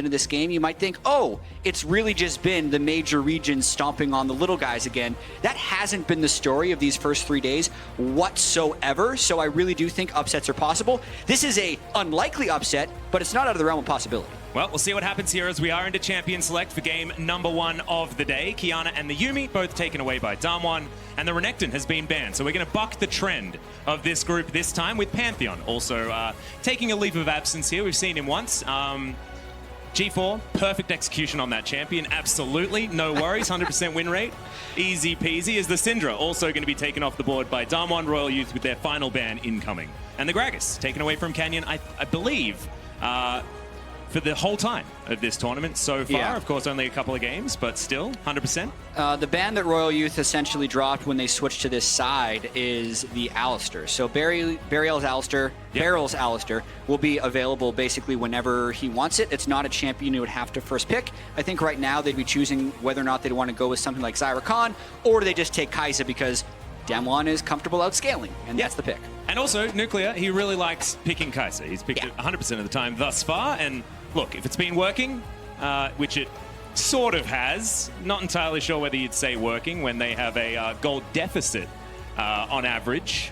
into this game, you might think, oh, it's really just been the major regions stomping on the little guys again. That hasn't been the story of these first 3 days whatsoever, so I really do think upsets are possible. This is a unlikely upset, but it's not out of the realm of possibility. Well, we'll see what happens here as we are into Champion Select for game number 1 of the day. Kiana and the Yuumi both taken away by Damwon, and the Renekton has been banned. So we're going to buck the trend of this group this time with Pantheon also taking a leave of absence here. We've seen him once. G4, perfect execution on that champion. Absolutely, no worries, 100% win rate. Easy peasy. Is the Syndra also going to be taken off the board by Damwon Royal Youth with their final ban incoming. And the Gragas taken away from Canyon, I believe, for the whole time of this tournament so far. Yeah. Of course, only a couple of games, but still, 100%. The ban that Royal Youth essentially dropped when they switched to this side is the Alistair. So Barrel's Alistair will be available basically whenever he wants it. It's not a champion you would have to first pick. I think right now they'd be choosing whether or not they'd want to go with something like Zyra Khan, or do they just take Kai'Sa because Damwon is comfortable outscaling, and that's the pick. And also, Nuclear, he really likes picking Kai'Sa. He's picked it 100% of the time thus far, and look, if it's been working, which it sort of has, not entirely sure whether you'd say working when they have a gold deficit on average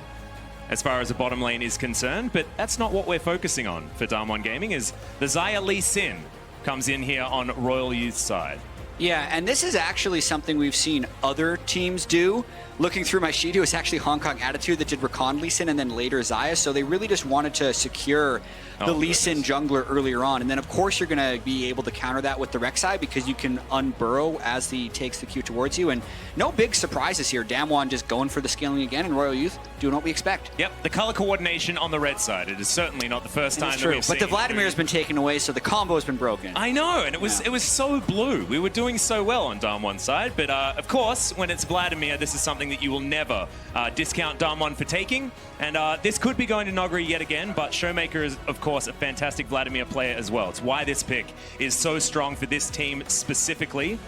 as far as the bottom lane is concerned, but that's not what we're focusing on for Damwon Gaming, is the Xayah Lee Sin comes in here on Royal Youth's side. Yeah, and this is actually something we've seen other teams do. Looking through my sheet, it was actually Hong Kong Attitude that did Rakan Lee Sin and then later Xayah, so they really just wanted to secure the Lee Sin jungler earlier on. And then, of course, you're going to be able to counter that with the Rek'Sai because you can unburrow as he takes the Q towards you. And no big surprises here. Damwon just going for the scaling again, and Royal Youth doing what we expect. Yep, the color coordination on the red side. It is certainly not the first time that we've seen. But the Vladimir's been taken away, so the combo has been broken. I know, and it was so blue. We were doing so well on Damwon's side, but of course, when it's Vladimir, this is something that you will never discount Damwon for taking. And this could be going to Nogri yet again, but Showmaker is, of course, a fantastic Vladimir player as well. It's why this pick is so strong for this team specifically.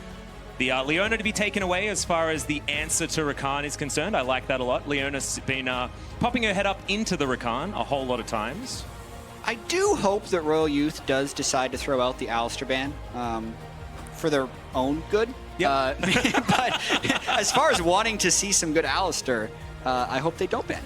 The Leona to be taken away as far as the answer to Rakan is concerned. I like that a lot. Leona's been popping her head up into the Rakan a whole lot of times. I do hope that Royal Youth does decide to throw out the Alistair ban for their own good. Yep. But as far as wanting to see some good Alistair, I hope they don't ban it.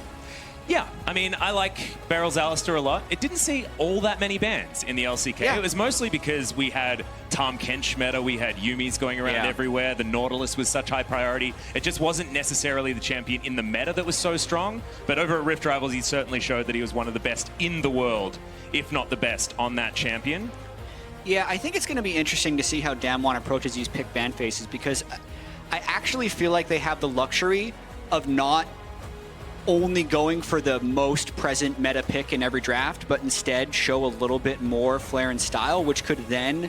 Yeah, I mean, I like Barrel's Alistair a lot. It didn't see all that many bans in the LCK. Yeah. It was mostly because we had Tahm Kench meta, we had Yuumi's going around everywhere, the Nautilus was such high priority. It just wasn't necessarily the champion in the meta that was so strong, but over at Rift Rivals, he certainly showed that he was one of the best in the world, if not the best, on that champion. Yeah, I think it's going to be interesting to see how Damwon approaches these pick ban phases, because I actually feel like they have the luxury of not only going for the most present meta pick in every draft, but instead show a little bit more flair and style, which could then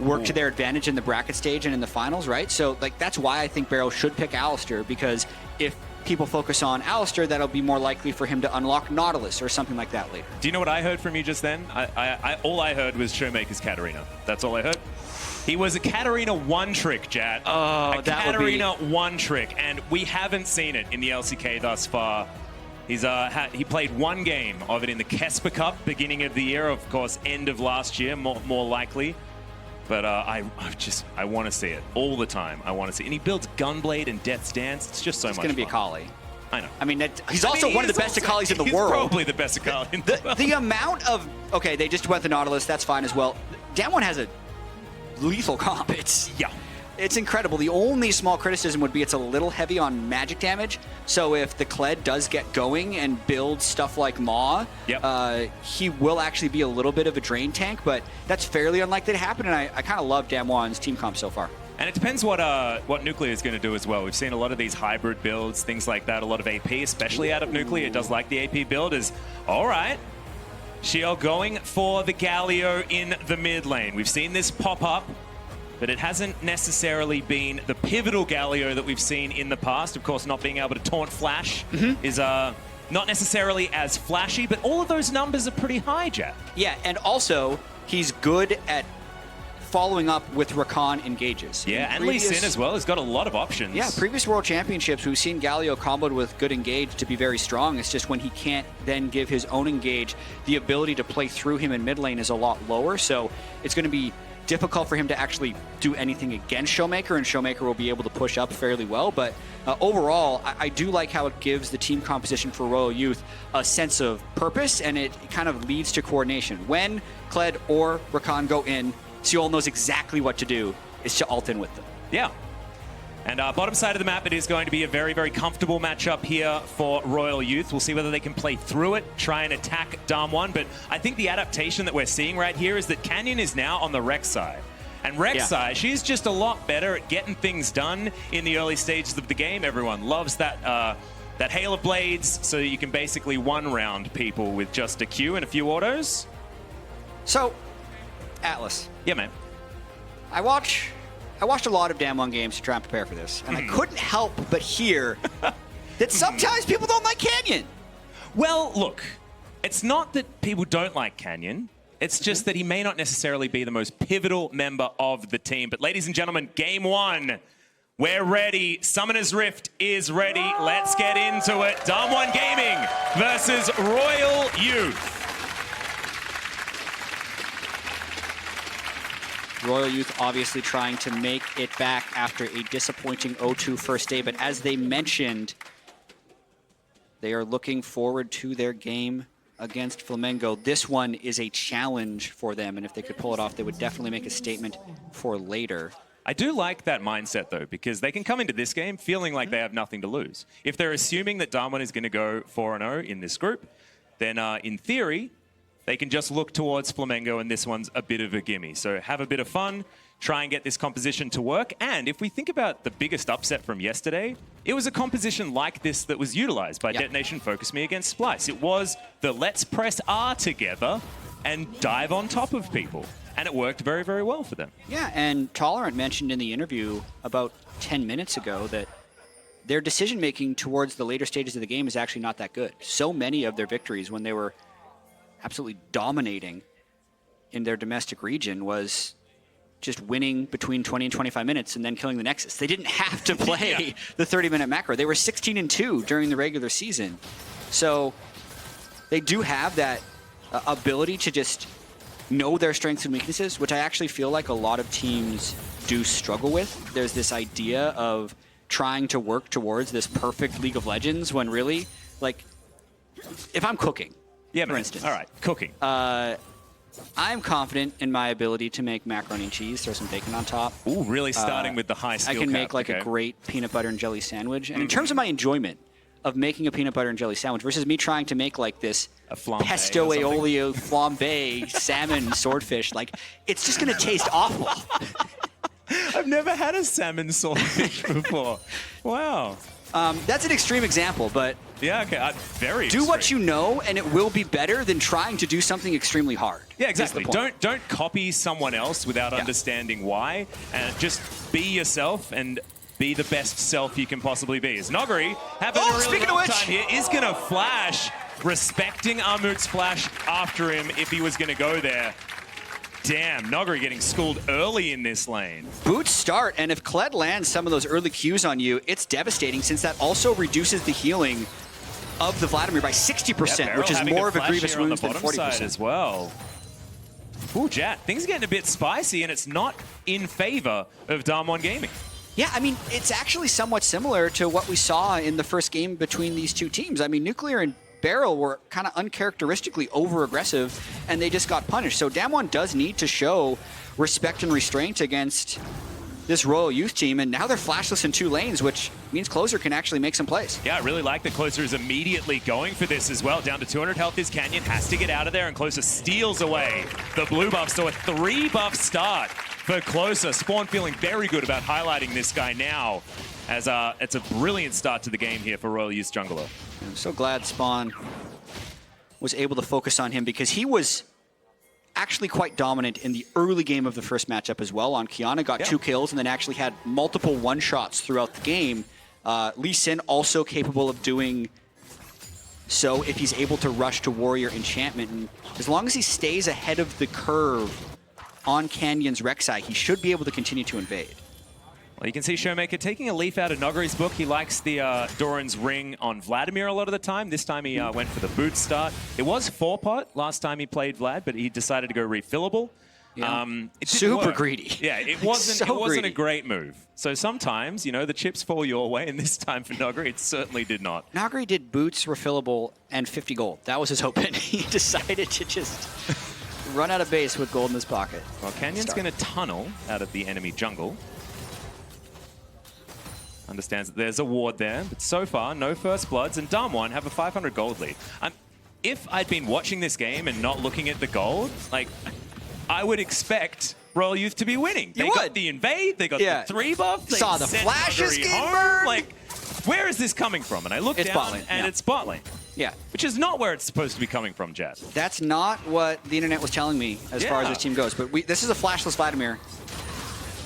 work to their advantage in the bracket stage and in the finals, right? So like that's why I think Barrel should pick Alistair, because if people focus on Alistair, that'll be more likely for him to unlock Nautilus or something like that later. Do you know what I heard from you just then? All I heard was Showmaker's Katarina. That's all I heard. He was a Katarina one-trick, Jat. Oh, a Katarina one-trick, and we haven't seen it in the LCK thus far. He's he played one game of it in the Kesper Cup, beginning of the year, of course, end of last year, more likely. But I want to see it all the time. I want to see it. And he builds Gunblade and Death's Dance. It's just so much fun. It's going to be Akali. I know. I mean, he's also one of the best Akalis in the world. He's probably the best Akali in the world. The amount of... Okay, they just went the Nautilus. That's fine as well. Damwon has a lethal comp. It's incredible. The only small criticism would be it's a little heavy on magic damage. So if the Kled does get going and build stuff like Maw, he will actually be a little bit of a drain tank, but that's fairly unlikely to happen, and I kind of love Damwon's team comp so far. And it depends what Nuclear is going to do as well. We've seen a lot of these hybrid builds, things like that, a lot of AP, especially out of Nuclear. It does like the AP build is, all right, Xiao going for the Galio in the mid lane. We've seen this pop up, but it hasn't necessarily been the pivotal Galio that we've seen in the past. Of course, not being able to taunt flash is not necessarily as flashy, but all of those numbers are pretty high, Jack. Yeah, and also, he's good at following up with Rakan engages. Yeah, and Lee Sin as well has got a lot of options. Yeah, previous World Championships, we've seen Galio comboed with good engage to be very strong. It's just when he can't then give his own engage, the ability to play through him in mid lane is a lot lower. So it's going to be difficult for him to actually do anything against Showmaker, and Showmaker will be able to push up fairly well. But overall, I do like how it gives the team composition for Royal Youth a sense of purpose, and it kind of leads to coordination. When Kled or Rakan go in, Seoul knows exactly what to do, is to ult in with them. Yeah. And bottom side of the map, it is going to be a very, very comfortable matchup here for Royal Youth. We'll see whether they can play through it, try and attack Damwon. But I think the adaptation that we're seeing right here is that Canyon is now on the Rex side. And Rek'Sai, she's just a lot better at getting things done in the early stages of the game. Everyone loves that that Hail of Blades, so you can basically one-round people with just a Q and a few autos. So, Atlas. Yeah, man. I watched a lot of Damwon games to try and prepare for this, and I couldn't help but hear that sometimes people don't like Canyon. Well, look, it's not that people don't like Canyon. It's just that he may not necessarily be the most pivotal member of the team. But ladies and gentlemen, game one. We're ready. Summoner's Rift is ready. Let's get into it. Damwon Gaming versus Royal Youth. Royal Youth obviously trying to make it back after a disappointing 0-2 first day, but as they mentioned, they are looking forward to their game against Flamengo. This one is a challenge for them, and if they could pull it off, they would definitely make a statement for later. I do like that mindset, though, because they can come into this game feeling like they have nothing to lose. If they're assuming that Damwon is going to go 4-0 in this group, then in theory, they can just look towards Flamengo, and this one's a bit of a gimme. So have a bit of fun, try and get this composition to work. And if we think about the biggest upset from yesterday, it was a composition like this that was utilized by Detonation Focus Me against Splice. It was the let's press R together and dive on top of people. And it worked very, very well for them. Yeah, and Tolerant mentioned in the interview about 10 minutes ago that their decision-making towards the later stages of the game is actually not that good. So many of their victories when they were absolutely dominating in their domestic region was just winning between 20 and 25 minutes and then killing the Nexus. They didn't have to play the 30-minute macro. They were 16-2 during the regular season. So they do have that ability to just know their strengths and weaknesses, which I actually feel like a lot of teams do struggle with. There's this idea of trying to work towards this perfect League of Legends when really, like, if I'm cooking, for instance. All right, cooking. I'm confident in my ability to make macaroni and cheese, throw some bacon on top. Ooh, really starting with the high skill I can cap. make like a great peanut butter and jelly sandwich. And in terms of my enjoyment of making a peanut butter and jelly sandwich versus me trying to make like this pesto aioli flambe salmon swordfish, like it's just going to taste awful. I've never had a salmon swordfish before. Wow. That's an extreme example, but yeah, okay, very do extreme. what you know, and it will be better than trying to do something extremely hard. Yeah, exactly. Don't copy someone else without understanding why, and just be yourself and be the best self you can possibly be. As Noguri, having a really rough time here, is going to flash, respecting Amut's flash after him if he was going to go there. Damn, Noguri getting schooled early in this lane. Boot start, and if Kled lands some of those early Qs on you, it's devastating since that also reduces the healing of the Vladimir by 60%, which is more of a grievous wound than 40% as well. Ooh, Jat, things are getting a bit spicy, and it's not in favor of Damwon Gaming. Yeah, I mean, it's actually somewhat similar to what we saw in the first game between these two teams. I mean, Nuclear and Barrel were kind of uncharacteristically over-aggressive, and they just got punished. So Damwon does need to show respect and restraint against this Royal Youth team, and now they're flashless in 2 lanes, which means Closer can actually make some plays. Yeah, I really like that Closer is immediately going for this as well. Down to 200 health is Canyon, has to get out of there, and Closer steals away the blue buff. So a 3-buff start for Closer. Spawn feeling very good about highlighting this guy now, as it's a brilliant start to the game here for Royal Youth Jungler. I'm so glad Spawn was able to focus on him because he was actually quite dominant in the early game of the first matchup as well on Kiana. Got 2 kills and then actually had multiple one-shots throughout the game. Lee Sin also capable of doing so if he's able to rush to Warrior Enchantment. And as long as he stays ahead of the curve on Canyon's Rek'Sai, he should be able to continue to invade. Well, you can see Showmaker taking a leaf out of Nogari's book. He likes the Doran's ring on Vladimir a lot of the time. This time he went for the boot start. It was 4-pot last time he played Vlad, but he decided to go refillable. Yeah. It Super greedy. Yeah, it wasn't greedy. a great move. So sometimes, you know, the chips fall your way, and this time for Nogari, it certainly did not. Nogari did boots, refillable, and 50 gold. That was his open. He decided to just run out of base with gold in his pocket. Well, Canyon's going to tunnel out of the enemy jungle. Understands that there's a ward there, but so far, no first bloods, and Damwon have a 500 gold lead. If I'd been watching this game and not looking at the gold, like, I would expect Royal Youth to be winning. They got the invade, they got the 3 buff, they saw the flashes get burned. Like, where is this coming from? And I look down, and it's bot lane. Yeah. Which is not where it's supposed to be coming from, Jad. That's not what the internet was telling me as far as this team goes. But this is a flashless Vladimir.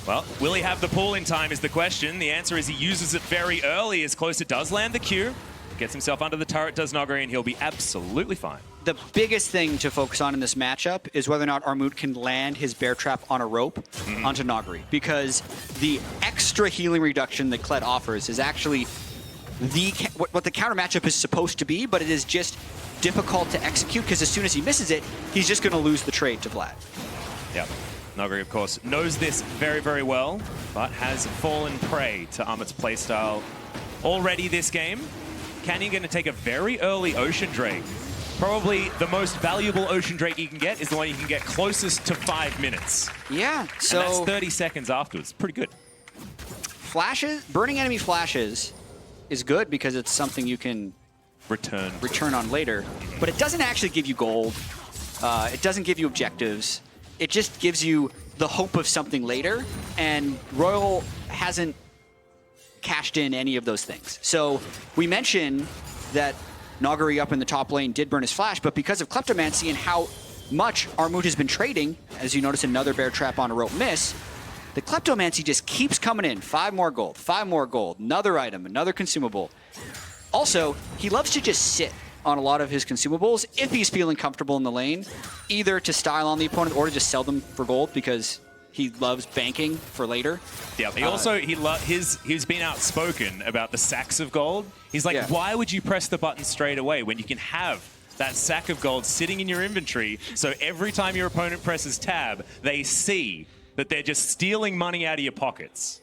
Well, will he have the pull in time is the question. The answer is he uses it very early. As close it does land the Q. Gets himself under the turret, does Nogari, and he'll be absolutely fine. The biggest thing to focus on in this matchup is whether or not Armut can land his bear trap on a rope onto Nogari. Because the extra healing reduction that Kled offers is actually what the counter matchup is supposed to be, but it is just difficult to execute because as soon as he misses it, he's just going to lose the trade to Vlad. Yep. Nogari, of course, knows this very, very well, but has fallen prey to Armut's playstyle already this game. Canyon going to take a very early Ocean Drake. Probably the most valuable Ocean Drake you can get is the one you can get closest to 5 minutes. Yeah, so... And that's 30 seconds afterwards. Pretty good. Flashes, burning enemy flashes is good because it's something you can return on later, but it doesn't actually give you gold. It doesn't give you objectives. It just gives you the hope of something later, and Royal hasn't cashed in any of those things. So we mentioned that Nogari up in the top lane did burn his flash, but because of Kleptomancy and how much Armut has been trading, as you notice another bear trap on a rope miss, the Kleptomancy just keeps coming in. 5 more gold, 5 more gold, another item, another consumable. Also, he loves to just sit on a lot of his consumables if he's feeling comfortable in the lane, either to style on the opponent or to just sell them for gold because he loves banking for later. Yeah, he also, he's been outspoken about the sacks of gold. He's like, why would you press the button straight away when you can have that sack of gold sitting in your inventory, so every time your opponent presses tab, they see that they're just stealing money out of your pockets.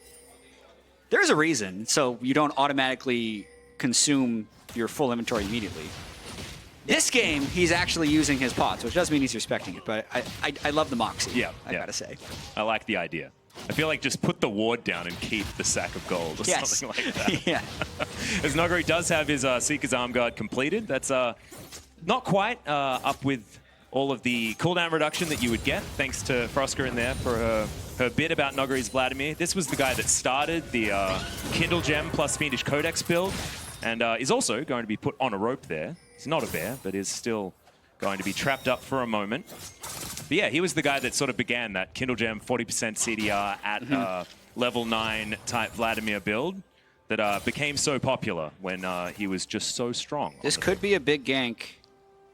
There's a reason, so you don't automatically consume your full inventory immediately. This game, he's actually using his pots, which doesn't mean he's respecting it, but I love the moxie, I gotta say. I like the idea. I feel like just put the ward down and keep the sack of gold or something like that. Yeah. As Nogari does have his Seeker's Arm Guard completed, that's not quite up with all of the cooldown reduction that you would get, thanks to Frosker in there for her bit about Nogari's Vladimir. This was the guy that started the Kindle Gem plus Fiendish Codex build, and is also going to be put on a rope there. He's not a bear, but is still going to be trapped up for a moment. But yeah, he was the guy that sort of began that Kindle Gem 40% CDR at level 9 type Vladimir build that became so popular when he was just so strong. This could be a big gank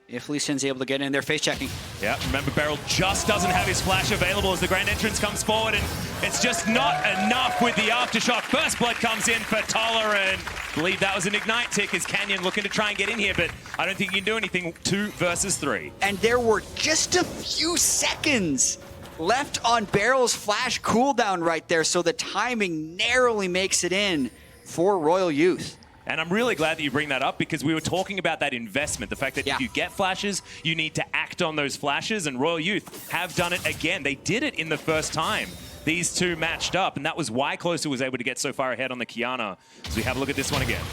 if Lee Sin's able to get in there face checking. Yeah, remember Beryl just doesn't have his flash available as the Grand Entrance comes forward, and it's just not enough with the Aftershock. First blood comes in for Toller, and I believe that was an Ignite tick as Canyon looking to try and get in here, but I don't think he can do anything. 2 versus 3. And there were just a few seconds left on Beryl's flash cooldown right there, so the timing narrowly makes it in for Royal Youth. And I'm really glad that you bring that up because we were talking about that investment, the fact that if you get flashes, you need to act on those flashes, and Royal Youth have done it again. They did it in the first time these two matched up, and that was why Closer was able to get so far ahead on the Kiana. So we have a look at this one again.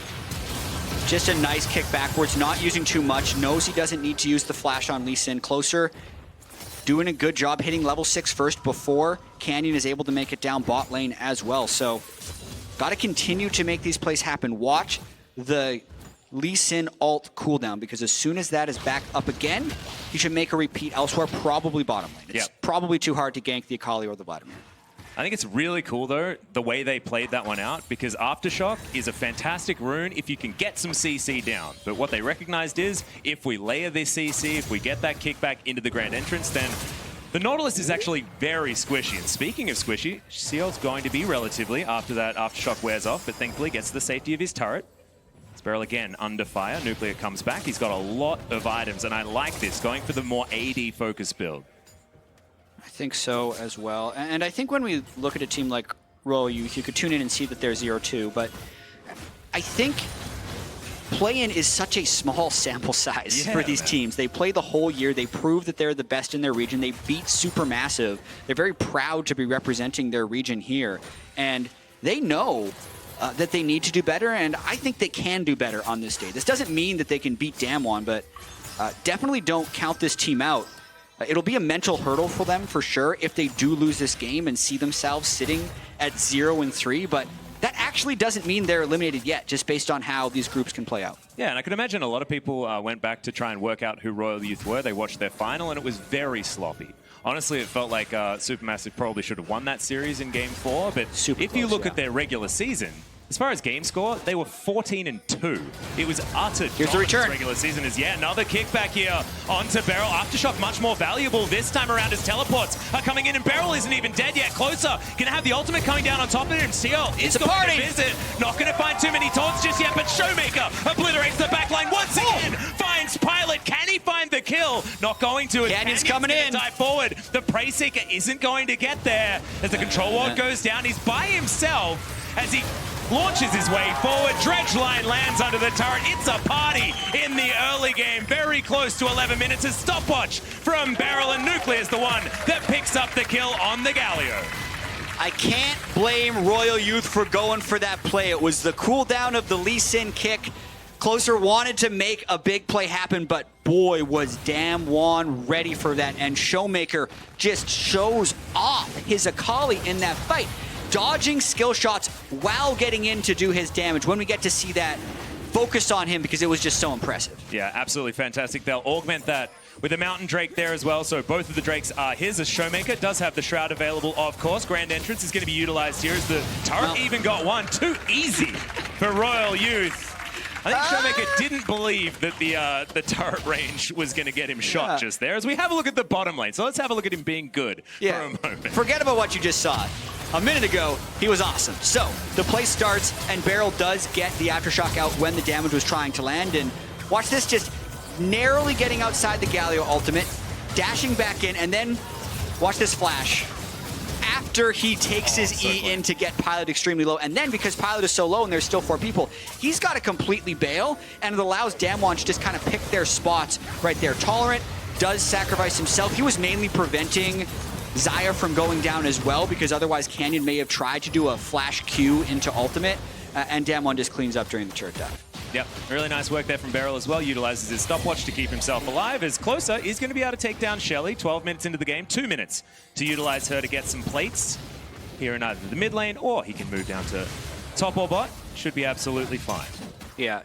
Just a nice kick backwards, not using too much, knows he doesn't need to use the flash on Lee Sin. Closer doing a good job hitting level 6 first before Canyon is able to make it down bot lane as well. So got to continue to make these plays happen. Watch the Lee Sin ult cooldown, because as soon as that is back up again, he should make a repeat elsewhere, probably bottom lane. It's probably too hard to gank the Akali or the Vladimir. I think it's really cool, though, the way they played that one out, because Aftershock is a fantastic rune if you can get some CC down. But what they recognized is, if we layer this CC, if we get that kickback into the Grand Entrance, then The Nautilus is actually very squishy. And speaking of squishy, Seal's going to be relatively after that Aftershock wears off, but thankfully gets the safety of his turret. Beryl again under fire. Nuclear comes back. He's got a lot of items, and I like this, going for the more AD focused build. I think so as well. And I think when we look at a team like RYL Youth, you could tune in and see that they're 0-2, but I think play-in is such a small sample size for these teams. They play the whole year. They prove that they're the best in their region. They beat Supermassive. They're very proud to be representing their region here. And they know that they need to do better, and I think they can do better on this day. This doesn't mean that they can beat Damwon, but definitely don't count this team out. It'll be a mental hurdle for them for sure if they do lose this game and see themselves sitting at 0-3, but that actually doesn't mean they're eliminated yet, just based on how these groups can play out. Yeah, and I can imagine a lot of people went back to try and work out who RYL Youth were. They watched their final, and it was very sloppy. Honestly, it felt like Supermassive probably should have won that series in Game 4, but if you look at their regular season, as far as game score, they were 14-2. It was utter Here's the return. Regular season is another kickback here onto Beryl. Aftershock much more valuable this time around as teleports are coming in, and Beryl isn't even dead yet. Closer, gonna have the ultimate coming down on top of him. Seal is going to visit. Not gonna find too many taunts just yet, but Showmaker obliterates the backline once again. Finds Pilot. Can he find the kill? Not going to. Canyon's coming in. Dive forward. The Prey Seeker isn't going to get there as the control ward goes down. He's by himself as he launches his way forward. Dredge line lands under the turret. It's a party in the early game. Very close to 11 minutes. A stopwatch from Beryl, and Nuclear is the one that picks up the kill on the Galio. I can't blame RYL Youth for going for that play. It was the cooldown of the Lee Sin kick. Closer wanted to make a big play happen, but boy, was Damwon ready for that. And Showmaker just shows off his Akali in that fight, dodging skill shots while getting in to do his damage. When we get to see that, focus on him because it was just so impressive. Yeah, absolutely fantastic. They'll augment that with a Mountain Drake there as well, so both of the Drakes are his. As Showmaker does have the Shroud available, of course. Grand Entrance is going to be utilized here as the turret even got one. Too easy for RYL Youth. I think Showmaker didn't believe that the turret range was going to get him shot just there. As we have a look at the bottom lane, so let's have a look at him being good for a moment. Forget about what you just saw. A minute ago, he was awesome. So the play starts, and Beryl does get the Aftershock out when the damage was trying to land. And watch this, just narrowly getting outside the Galio ultimate, dashing back in, and then watch this flash. After he takes his E in to get Pilot extremely low, and then because Pilot is so low and there's still 4 people, he's got to completely bail, and it allows Damwon to just kind of pick their spots right there. Tolerant does sacrifice himself. He was mainly preventing Xayah from going down as well, because otherwise Canyon may have tried to do a flash Q into ultimate, and Damwon just cleans up during the turret dive. Yep, really nice work there from Beryl as well. Utilizes his stopwatch to keep himself alive, as Closer is going to be able to take down Shelly 12 minutes into the game, 2 minutes to utilize her to get some plates here in either the mid lane, or he can move down to top or bot. Should be absolutely fine. Yeah,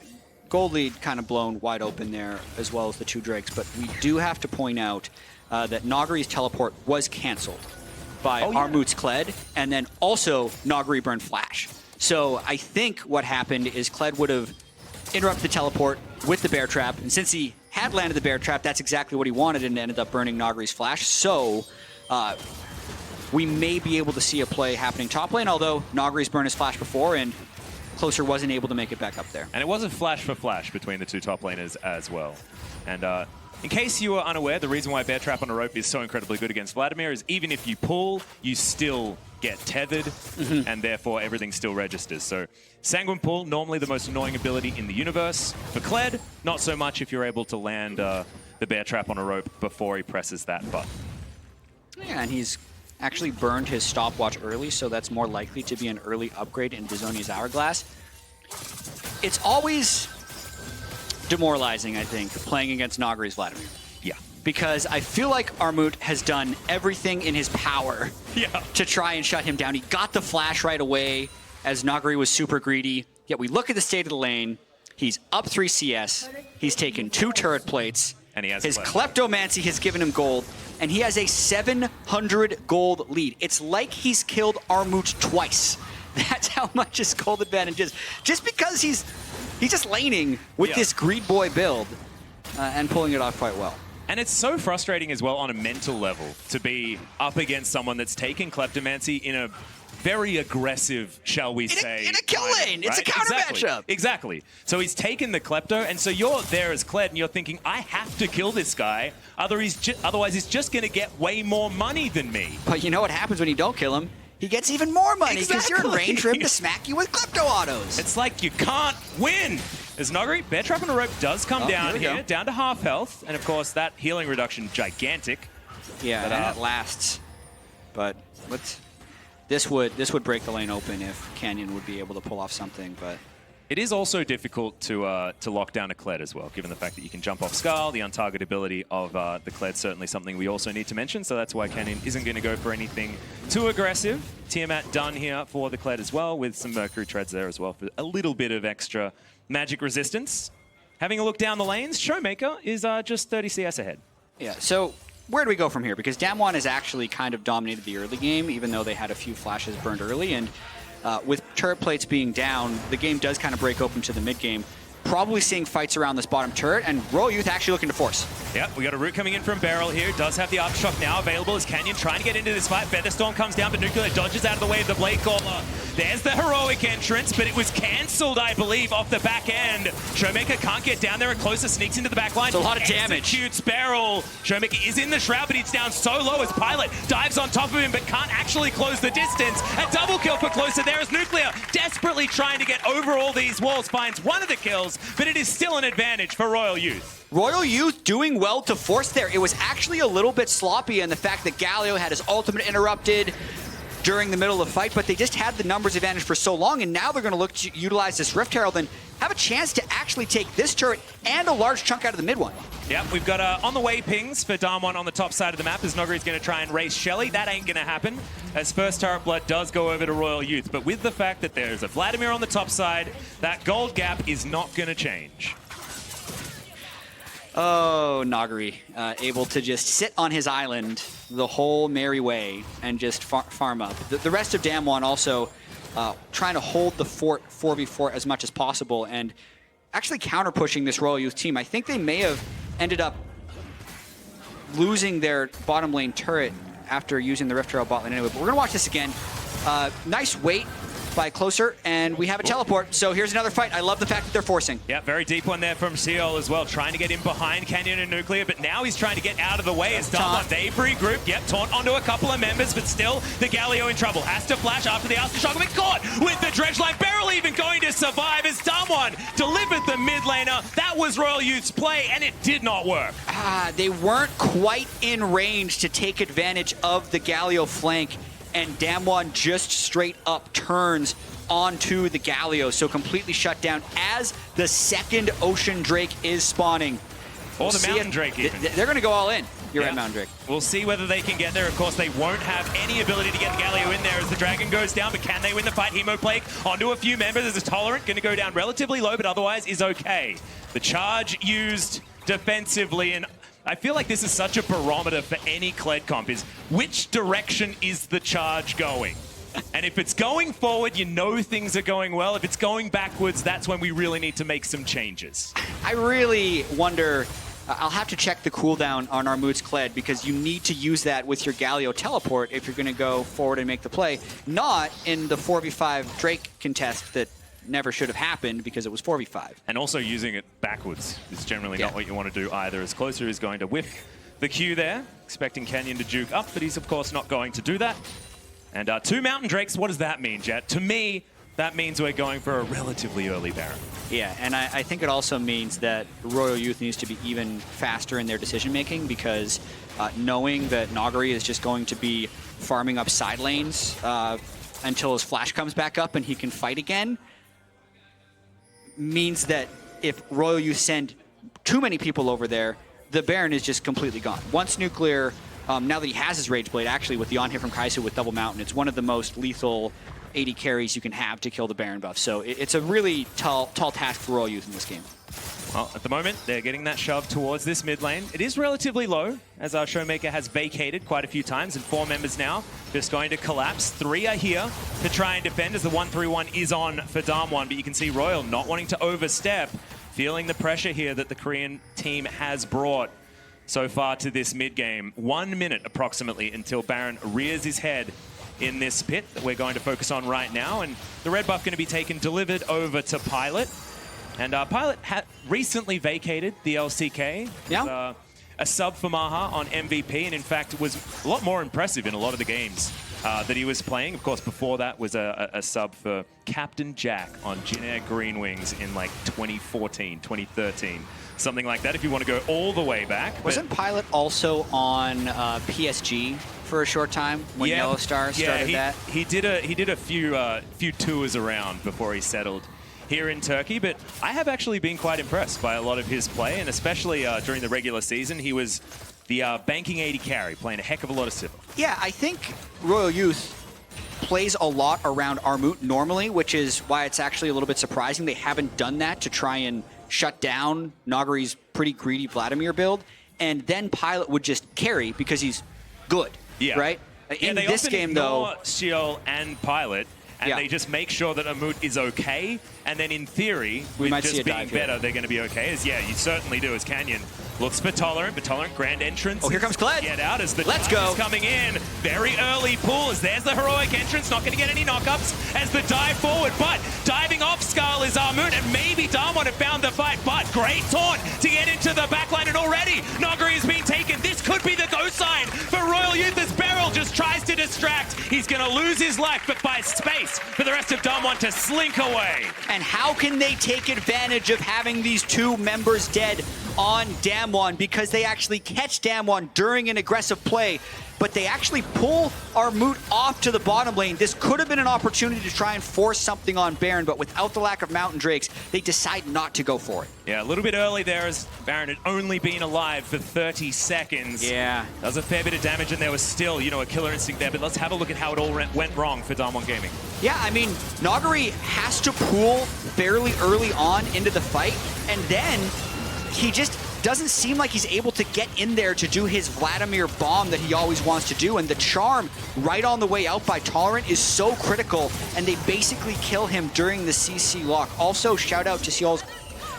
gold lead kind of blown wide open there, as well as the 2 Drakes, but we do have to point out that Nagari's teleport was canceled by Armut's Kled, and then also Nagari burned Flash. So I think what happened is Kled would have interrupted the teleport with the bear trap, and since he had landed the bear trap, that's exactly what he wanted, and ended up burning Nagari's Flash. So we may be able to see a play happening top lane, although Nagari's burned his Flash before, and Closer wasn't able to make it back up there. And it was a flash for flash between the 2 top laners as well. And in case you were unaware, the reason why Bear Trap on a rope is so incredibly good against Vladimir is even if you pull, you still get tethered, and therefore everything still registers. So Sanguine Pull, normally the most annoying ability in the universe. For Kled, not so much if you're able to land the Bear Trap on a rope before he presses that button. Yeah, and he's actually burned his stopwatch early, so that's more likely to be an early upgrade in Dizonia's Hourglass. It's always demoralizing, I think, playing against Nagari's Vladimir. Yeah. Because I feel like Armut has done everything in his power to try and shut him down. He got the flash right away as Nagari was super greedy. Yet we look at the state of the lane. He's up 3 CS. He's taken 2 turret plates. And he has his Kleptomancy has given him gold. And he has a 700 gold lead. It's like he's killed Armut twice. That's how much his gold advantage is. Just because he's just laning with this Greed Boy build and pulling it off quite well. And it's so frustrating as well on a mental level to be up against someone that's taken Kleptomancy in a very aggressive, shall we say. In a kill lane. It's a counter matchup. Exactly. So he's taken the Klepto, and so you're there as Kled, and you're thinking, I have to kill this guy, otherwise he's just going to get way more money than me. But you know what happens when you don't kill him? He gets even more money because you're in range for him to smack you with Klepto autos. It's like you can't win. As Nogari, Bear Trap on a Rope does come down here, down to half health, and of course that healing reduction, gigantic. Yeah, and it lasts. But this would break the lane open if Canyon would be able to pull off something, but it is also difficult to lock down a Kled as well, given the fact that you can jump off Skull. The untargetability of the Kled certainly something we also need to mention, so that's why Canyon isn't going to go for anything too aggressive. Tiamat done here for the Kled as well, with some Mercury Treads there as well for a little bit of extra magic resistance. Having a look down the lanes, Showmaker is just 30 CS ahead. Yeah, so where do we go from here? Because Damwon has actually kind of dominated the early game, even though they had a few flashes burned early, and with turret plates being down, the game does kind of break open to the mid game. Probably seeing fights around this bottom turret, and RYL Youth actually looking to force. Yep, we got a root coming in from Barrel here. Does have the Aftershock now available as Canyon trying to get into this fight. Featherstorm comes down, but Nuclear dodges out of the way of the Blade Caller. There's the heroic entrance, but it was cancelled, I believe, off the back end. Showmaker can't get down there. Closer sneaks into the back line. It's a lot of damage. Executes Barrel. Showmaker is in the Shroud, but he's down so low as Pilot dives on top of him, but can't actually close the distance. A double kill for Closer there as Nuclear desperately trying to get over all these walls. Finds one of the kills, but it is still an advantage for RYL Youth. RYL Youth doing well to force there. It was actually a little bit sloppy in the fact that Galio had his ultimate interrupted during the middle of the fight, but they just had the numbers advantage for so long, and now they're going to look to utilize this Rift Herald and have a chance to actually take this turret and a large chunk out of the mid one. Yep, we've got on the way pings for Damwon on the top side of the map as Nogari's going to try and race Shelly. That ain't going to happen as first turret blood does go over to RYL Youth, but with the fact that there's a Vladimir on the top side, that gold gap is not going to change. Oh, Nogari, able to just sit on his island the whole merry way and just farm up. The rest of Damwon also trying to hold the fort 4v4 as much as possible and actually counter-pushing this RYL Youth team. I think they may have ended up losing their bottom lane turret after using the Rift Herald bot lane anyway, but we're going to watch this again. Nice wait by Closer, and we have a teleport, so here's another fight. I love the fact that they're forcing. Yeah, very deep one there from Seol as well, trying to get in behind Canyon and Nuclear, but now he's trying to get out of the way as Damwon. They regroup, yep, taunt onto a couple of members, but still the Galio in trouble. Has to flash after the Aftershock, but caught with the dredge line. Barrel even going to survive as Damwon delivered the mid laner. That was RYL Youth's play, and it did not work. They weren't quite in range to take advantage of the Galio flank, and Damwon just straight up turns onto the Galio, so completely shut down as the second Ocean Drake is spawning. Or the Mountain Drake even. They're going to go all in. You're right, Mountain Drake. We'll see whether they can get there. Of course, they won't have any ability to get the Galio in there as the Dragon goes down, but can they win the fight? Hemoplague onto a few members as a Tolerant, going to go down relatively low, but otherwise is okay. The charge used defensively, and I feel like this is such a barometer for any Kled comp, is which direction is the charge going? And if it's going forward, you know things are going well. If it's going backwards, that's when we really need to make some changes. I really wonder, I'll have to check the cooldown on our Moods Kled, because you need to use that with your Galio teleport if you're going to go forward and make the play, not in the 4v5 Drake contest that never should have happened because it was 4v5. And also using it backwards is generally not what you want to do either, as Closer is going to whiff the Q there, expecting Canyon to juke up, but he's of course not going to do that. And 2 Mountain Drakes, what does that mean, Jet? To me, that means we're going for a relatively early Baron. Yeah, and I think it also means that RYL Youth needs to be even faster in their decision-making, because knowing that Nogari is just going to be farming up side lanes until his flash comes back up and he can fight again, means that if RYL Youth send too many people over there, the Baron is just completely gone. Once Nuclear, now that he has his Rage Blade, actually with the on-hit from Kai'Sa with Double Mountain, it's one of the most lethal 80 carries you can have to kill the Baron buff. So it's a really tall task for RYL Youth in this game. Well, at the moment, they're getting that shove towards this mid lane. It is relatively low, as our Showmaker has vacated quite a few times, and 4 members now just going to collapse. 3 are here to try and defend as the 1-3-1 is on for Damwon, but you can see RYL not wanting to overstep, feeling the pressure here that the Korean team has brought. so far to this mid-game. 1 minute approximately until Baron rears his head in this pit that we're going to focus on right now. And the red buff going to be delivered over to Pilot. And Pilot had recently vacated the LCK. Yeah. A sub for Maha on MVP, and in fact was a lot more impressive in a lot of the games that he was playing. Of course, before that was a sub for Captain Jack on Jin Green Wings in like 2014, 2013, something like that, if you want to go all the way back. Wasn't Pilot also on PSG for a short time when Yellow Star started that? He did a few tours around before he settled here in Turkey, but I have actually been quite impressed by a lot of his play, and especially during the regular season. He was the banking 80 carry, playing a heck of a lot of Sivir. Yeah, I think Royal Youth plays a lot around Armut normally, which is why it's actually a little bit surprising they haven't done that to try and shut down Nagari's pretty greedy Vladimir build, and then Pilot would just carry because he's good, right? In this game, though, Sheol and Pilot, and they just make sure that Armut is okay, and then in theory, with just being better, they're going to be okay. You certainly do, as Canyon looks for Tolerant, but Tolerant grand entrance. Oh, here comes Kled. Get out as the Let's go. is coming in. Very early pull as there's the heroic entrance. Not going to get any knockups as the dive forward, but diving off Skull is Armut, and maybe Darmon have found the fight, but great taunt to get into the backline, and already Nagari has been taken. This could be the go sign for Royal Youth as Beryl just tries to distract. He's going to lose his life, but buys space for the rest of Darmon to slink away. And how can they take advantage of having these two members dead on Damwon? Because they actually catch Damwon during an aggressive play, but they actually pull Armut off to the bottom lane. This could have been an opportunity to try and force something on Baron, but without the lack of Mountain Drakes, they decide not to go for it. Yeah, a little bit early there as Baron had only been alive for 30 seconds. Yeah. That was a fair bit of damage, and there was still, a killer instinct there, but let's have a look at how it all went wrong for Damwon Gaming. Yeah, I mean, Nagari has to pool fairly early on into the fight, and then he just doesn't seem like he's able to get in there to do his Vladimir bomb that he always wants to do, and the charm right on the way out by Tolerant is so critical, and they basically kill him during the CC lock. Also, shout out to Seol's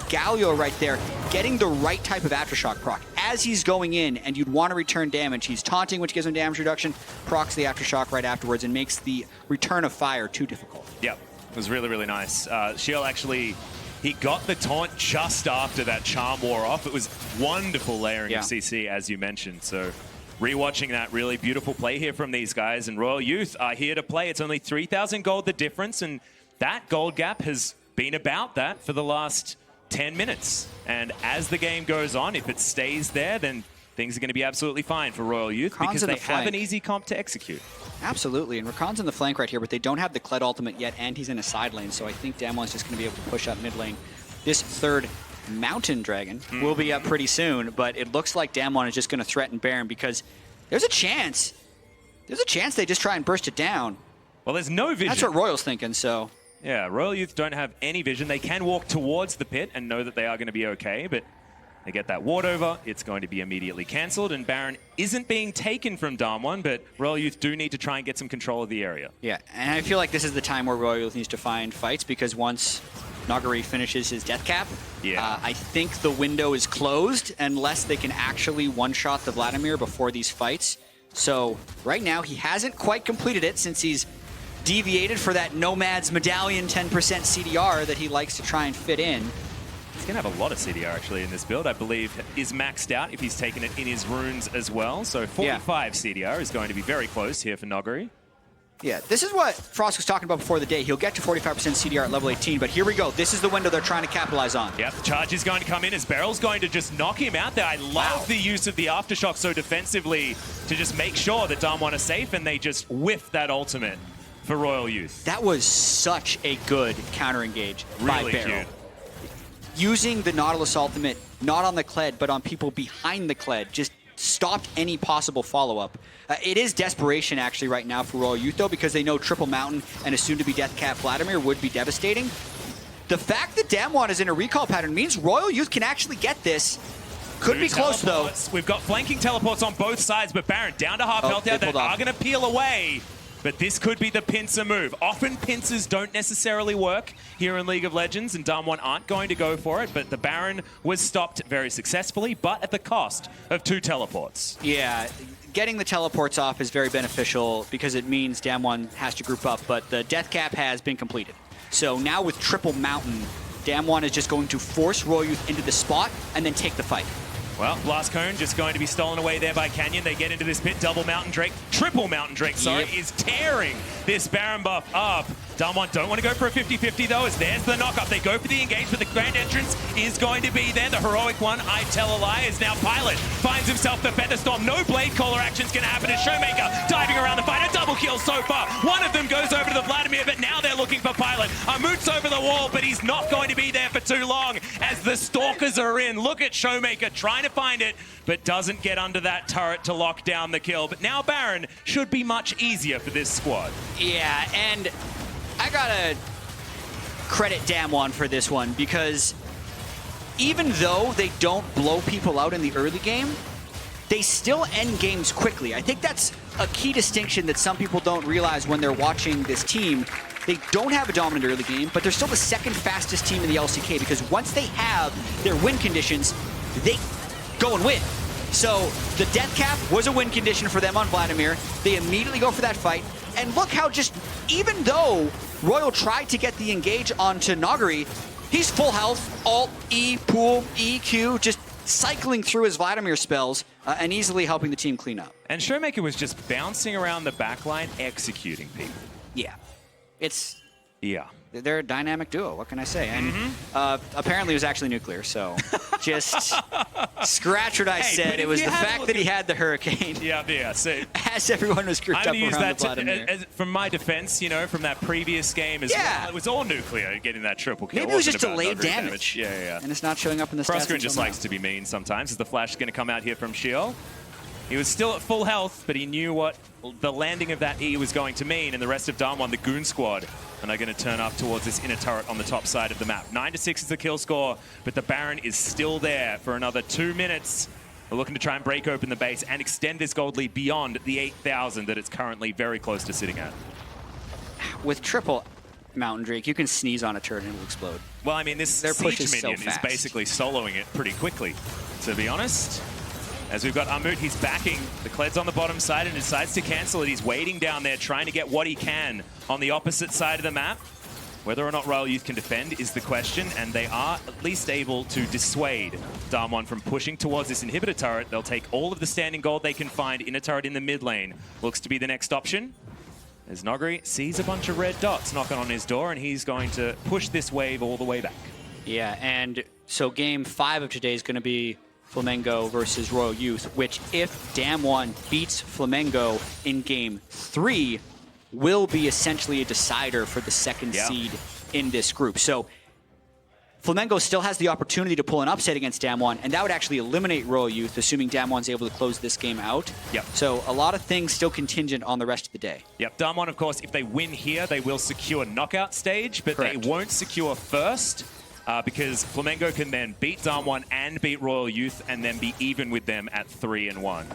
Galio right there, getting the right type of Aftershock proc. As he's going in, and you'd want to return damage, he's taunting, which gives him damage reduction, procs the Aftershock right afterwards, and makes the return of fire too difficult. Yep, it was really, really nice. Sheol actually, he got the taunt just after that charm wore off. It was wonderful layering of CC, as you mentioned. So rewatching that, really beautiful play here from these guys. And Royal Youth are here to play. It's only 3,000 gold the difference, and that gold gap has been about that for the last 10 minutes. And as the game goes on, if it stays there, then things are going to be absolutely fine for Royal Youth because they have an easy comp to execute. Absolutely, and Rakan's in the flank right here, but they don't have the Kled ultimate yet, and he's in a side lane, so I think Damwon's just going to be able to push up mid lane. This third Mountain Dragon will be up pretty soon, but it looks like Damwon is just going to threaten Baron because there's a chance they just try and burst it down. Well, there's no vision. That's what Royal's thinking, so. Yeah, Royal Youth don't have any vision. They can walk towards the pit and know that they are going to be okay, but they get that ward over, it's going to be immediately cancelled, and Baron isn't being taken from Damwon, but Royal Youth do need to try and get some control of the area. Yeah, and I feel like this is the time where Royal Youth needs to find fights, because once Nagari finishes his death cap, I think the window is closed unless they can actually one-shot the Vladimir before these fights. So right now, he hasn't quite completed it since he's deviated for that Nomad's Medallion 10% CDR that he likes to try and fit in. He's going to have a lot of CDR actually in this build. I believe is maxed out if he's taken it in his runes as well. So 45 CDR is going to be very close here for Nagari. Yeah, this is what Frost was talking about before the day. He'll get to 45% CDR at level 18, but here we go. This is the window they're trying to capitalize on. Yeah, the charge is going to come in as Beryl's going to just knock him out there. I love the use of the Aftershock so defensively to just make sure that Damwon are safe, and they just whiff that ultimate for Royal Youth. That was such a good counter engage by Beryl. Cute. Using the Nautilus ultimate, not on the Kled, but on people behind the Kled, just stopped any possible follow-up. It is desperation, actually, right now for Royal Youth, though, because they know Triple Mountain and a soon-to-be Death Cap Vladimir would be devastating. The fact that Damwon is in a recall pattern means Royal Youth can actually get this. Could be close, though. We've got flanking teleports on both sides, but Baron down to half health there. They are going to peel away. But this could be the pincer move. Often pincers don't necessarily work here in League of Legends, and Damwon aren't going to go for it, but the Baron was stopped very successfully, but at the cost of 2 teleports. Yeah, getting the teleports off is very beneficial because it means Damwon has to group up, but the death cap has been completed. So now with triple mountain, Damwon is just going to force Royal Youth into the spot and then take the fight. Well, Blast Cone just going to be stolen away there by Canyon. They get into this pit. Double Mountain Drake, triple Mountain Drake, sorry, is tearing this Baron buff up. Damwon don't want to go for a 50-50 though, as there's the knock-up. They go for the engage, but the grand entrance is going to be there. The heroic one, I tell a lie, is now Pilot. Finds himself the Featherstorm. No Blade Caller action's going to happen. It's Showmaker diving around the fight. A double kill so far. One of them goes over to the Vladimir, but now they're looking for Pilot. Amut's over the wall, but he's not going to be there for too long as the Stalkers are in. Look at Showmaker trying to find it, but doesn't get under that turret to lock down the kill. But now Baron should be much easier for this squad. Yeah, and I gotta credit Damwon for this one because even though they don't blow people out in the early game, they still end games quickly. I think that's a key distinction that some people don't realize when they're watching this team. They don't have a dominant early game, but they're still the second fastest team in the LCK because once they have their win conditions, they go and win. So the death cap was a win condition for them on Vladimir. They immediately go for that fight. And look how just, even though RYL tried to get the engage onto Nagari, he's full health, alt, E, pool, EQ, just cycling through his Vladimir spells and easily helping the team clean up. And Showmaker was just bouncing around the backline, executing people. Yeah. Yeah. They're a dynamic duo, what can I say? And apparently it was actually nuclear, so just scratch what I said. It was the fact that he had the Hurricane. Yeah. So as everyone was grouped up around the Vladimir. From my defense, you know, from that previous game as well, it was all nuclear getting that triple kill. Maybe it was just delayed damage. Yeah. And it's not showing up in the stats. Frostgreen just likes to be mean sometimes, as the flash is going to come out here from Shiel. He was still at full health, but he knew what the landing of that E was going to mean, and the rest of Damwon, the Goon Squad, and they're going to turn up towards this inner turret on the top side of the map. 9-6 is the kill score, but the Baron is still there for another 2 minutes. We're looking to try and break open the base and extend this gold lead beyond the 8,000 that it's currently very close to sitting at. With triple Mountain Drake, you can sneeze on a turret and it will explode. Well, I mean, this siege minion is basically soloing it pretty quickly, to be honest. As we've got Amut, he's backing. The Kled's on the bottom side and decides to cancel it. He's waiting down there, trying to get what he can on the opposite side of the map. Whether or not RYL Youth can defend is the question, and they are at least able to dissuade Damwon from pushing towards this inhibitor turret. They'll take all of the standing gold they can find in a turret in the mid lane. Looks to be the next option. As Nogri sees a bunch of red dots knocking on his door, and he's going to push this wave all the way back. Yeah, and so game 5 of today is going to be Flamengo versus RYL Youth, which if Damwon beats Flamengo in game 3, will be essentially a decider for the second seed in this group. So Flamengo still has the opportunity to pull an upset against Damwon, and that would actually eliminate RYL Youth, assuming Damwon's able to close this game out. So a lot of things still contingent on the rest of the day. Damwon, of course, if they win here, they will secure knockout stage, but they won't secure first. Because Flamengo can then beat Damwon and beat RYL Youth and then be even with them at 3-1.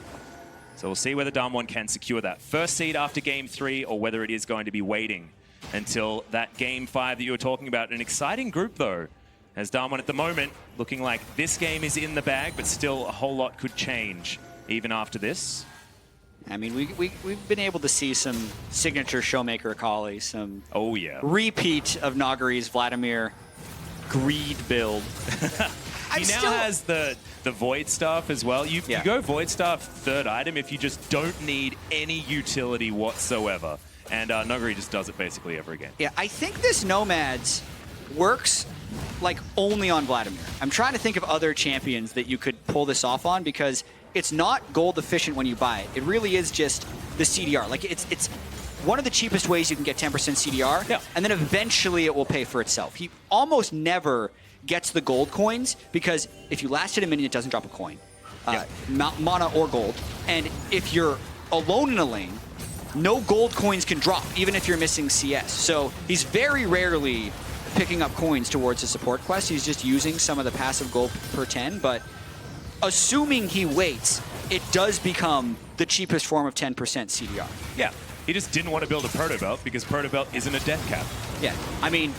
So we'll see whether Damwon can secure that first seed after game 3 or whether it is going to be waiting until that game 5 that you were talking about. An exciting group though, as Damwon at the moment looking like this game is in the bag, but still a whole lot could change even after this. I mean, we've been able to see some signature Showmaker Akali, some repeat of Nagari's Vladimir greed build. He now has the Void Staff as well. You go Void Staff third item if you just don't need any utility whatsoever. And Nogari just does it basically every game. Yeah, I think this Nomads works like only on Vladimir. I'm trying to think of other champions that you could pull this off on because it's not gold efficient when you buy it. It really is just the CDR. Like it's one of the cheapest ways you can get 10% CDR, and then eventually it will pay for itself. He almost never gets the gold coins because if you last hit a minion, it doesn't drop a coin, mana or gold. And if you're alone in a lane, no gold coins can drop, even if you're missing CS. So he's very rarely picking up coins towards a support quest. He's just using some of the passive gold per 10, but assuming he waits, it does become the cheapest form of 10% CDR. Yeah. He just didn't want to build a proto belt because proto belt isn't a death cap. Yeah, I mean,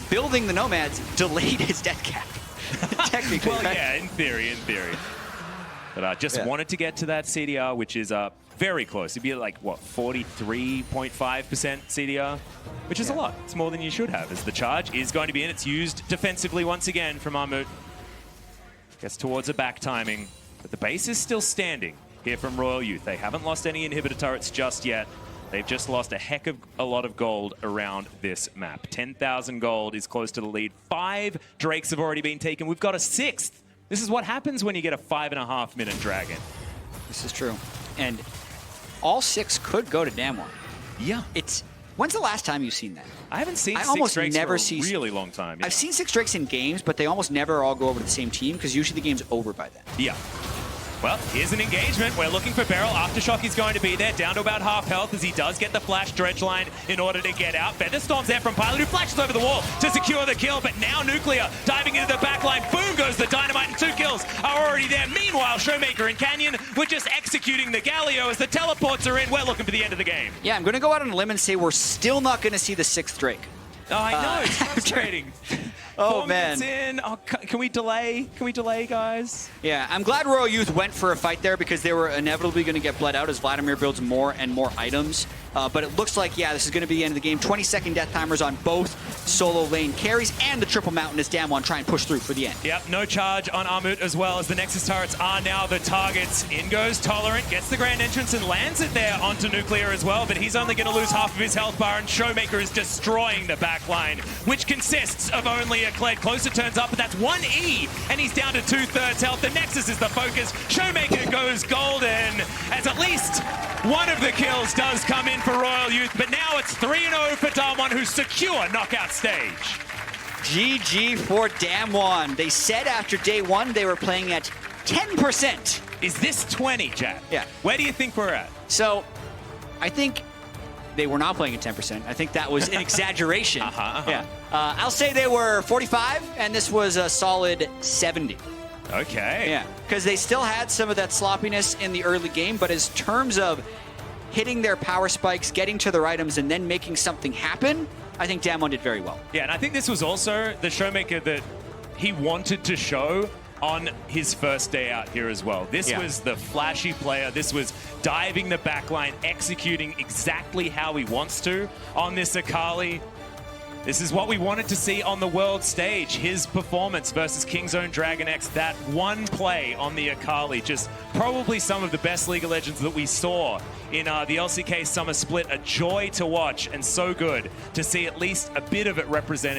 building the Nomads delayed his death cap. Technically. Well, yeah, in theory. But I just wanted to get to that CDR, which is very close. It'd be like, what, 43.5% CDR, which is a lot. It's more than you should have, as the charge is going to be in. It's used defensively once again from Armut. Gets towards a back timing, but the base is still standing here from Royal Youth. They haven't lost any inhibitor turrets just yet. They've just lost a heck of a lot of gold around this map. 10,000 gold is close to the lead. 5 Drakes have already been taken. We've got a 6th. This is what happens when you get a 5.5-minute dragon. This is true. And all 6 could go to Damwon. Yeah. When's the last time you've seen that? I haven't seen I 6 almost Drakes never for a really long time. Yeah. I've seen 6 Drakes in games, but they almost never all go over to the same team because usually the game's over by then. Yeah. Well, here's an engagement. We're looking for Beryl. Aftershock is going to be there, down to about half health as he does get the flash dredge line in order to get out. Featherstorm's there from Pilot, who flashes over the wall to secure the kill, but now Nuclear diving into the back line. Boom goes the dynamite, and 2 kills are already there. Meanwhile, Showmaker and Canyon were just executing the Galio as the teleports are in. We're looking for the end of the game. Yeah, I'm going to go out on a limb and say we're still not going to see the 6th Drake. Oh, I know. It's frustrating. Oh, 4 man. minutes in. Oh, can we delay? Can we delay, guys? Yeah, I'm glad Royal Youth went for a fight there because they were inevitably going to get bled out as Vladimir builds more and more items. But it looks like, this is going to be the end of the game. 20-second death timers on both solo lane carries and the triple mountain as Damwon try and push through for the end. Yep, no charge on Armut as well as the Nexus turrets are now the targets. In goes Tolerant, gets the grand entrance and lands it there onto Nuclear as well, but he's only going to lose half of his health bar, and Showmaker is destroying the back line, which consists of only a Kled. Closer turns up, but that's 1E, and he's down to 2/3 health. The Nexus is the focus. Showmaker goes golden, as at least one of the kills does come in for Royal Youth, but now it's 3-0 for Damwon, who secure knockout stage. GG for Damwon. They said after day 1 they were playing at 10%. Is this 20, Jack? Yeah. Where do you think we're at? So, I think they were not playing at 10%. I think that was an exaggeration. Yeah. I'll say they were 45, and this was a solid 70. Okay. Yeah, because they still had some of that sloppiness in the early game, but as terms of hitting their power spikes, getting to their items, and then making something happen, I think Damwon did very well. Yeah, and I think this was also the Showmaker that he wanted to show on his first day out here as well. This was the flashy player. This was diving the backline, executing exactly how he wants to on this Akali. This is what we wanted to see on the world stage. His performance versus King's Own Dragon X, that one play on the Akali, just probably some of the best League of Legends that we saw in the LCK Summer Split. A joy to watch and so good to see at least a bit of it represented.